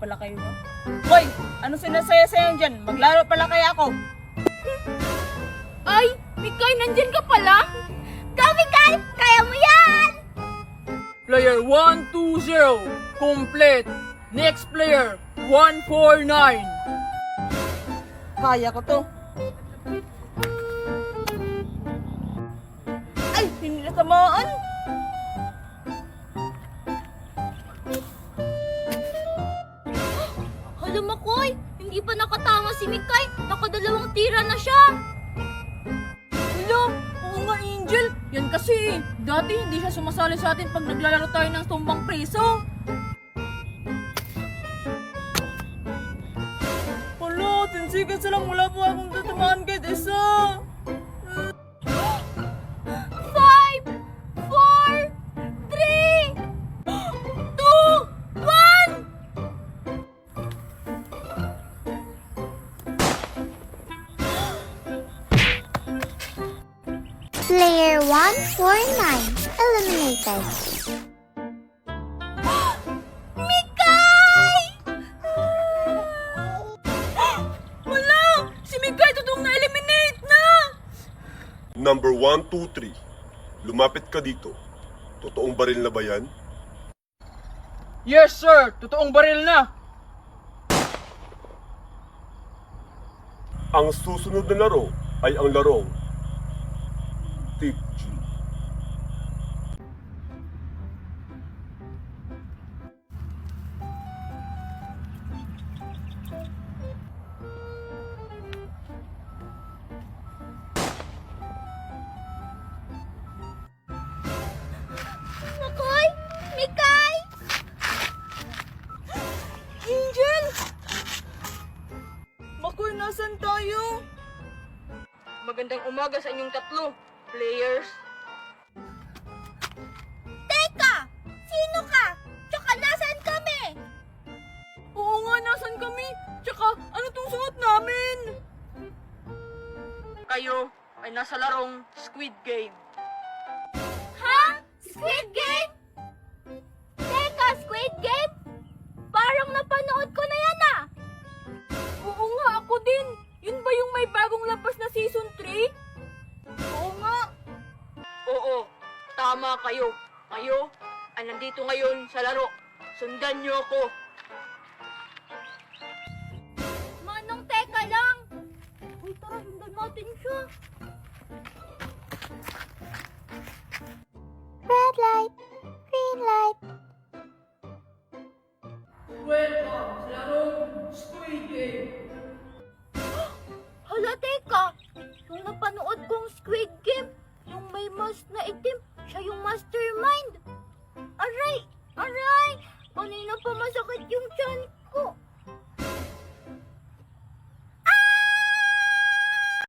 pala kayo, ha? Hoy! Ano sinasaya-sayo dyan? Maglaro pala kaya ako. Ay, Mikay, nandyan ka pala? Go, Mikay! Kaya mo yan! Player 120, complete. Next player, 149. Kaya ko to. Ay! Hindi natamaan! Hala, Makoy! Hindi pa nakatama si Mikay. Nakadalawang tira na siya. Hala! Oo nga, Angel! Yan kasi, dati hindi siya sumasali sa atin pag naglalaro tayo ng tumbang preso. Hala! 10 seconds na lang, wala po akong tatamaan kahit isa. 5, 4, 3, 2, 1! Player 149 eliminated. Mikay! Wala! Si Mikay totoong na-eliminate na! Number 1, 2, 3. Lumapit ka dito. Totoong baril na ba yan? Yes sir, totoong baril na. Ang susunod na laro ay ang larong Tip G. Makoy! Mikay! Angel! Makoy, nasan tayo? Magandang umaga sa inyong tatlo, players. Teka! Sino ka? Tsaka nasaan kami? Oo nga, nasan kami? Tsaka, ano tong suot namin? Kayo ay nasa larong Squid Game. Ha? Squid Game? Teka, Squid Game? Parang napanood ko na yan ah! Oo nga, ako din. Yun ba yung may bagong labas na season 3? Oo nga. Oo, tama kayo. Kayo ay nandito ngayon sa laro. Sundan niyo ako. Manong, teka lang! Uy, tara, sundan natin siya. Red light, green light. Welcome sa larong Squid Game. Hala, teka! Yung napanood kong Squid Game, yung may mask na itim, siya yung mask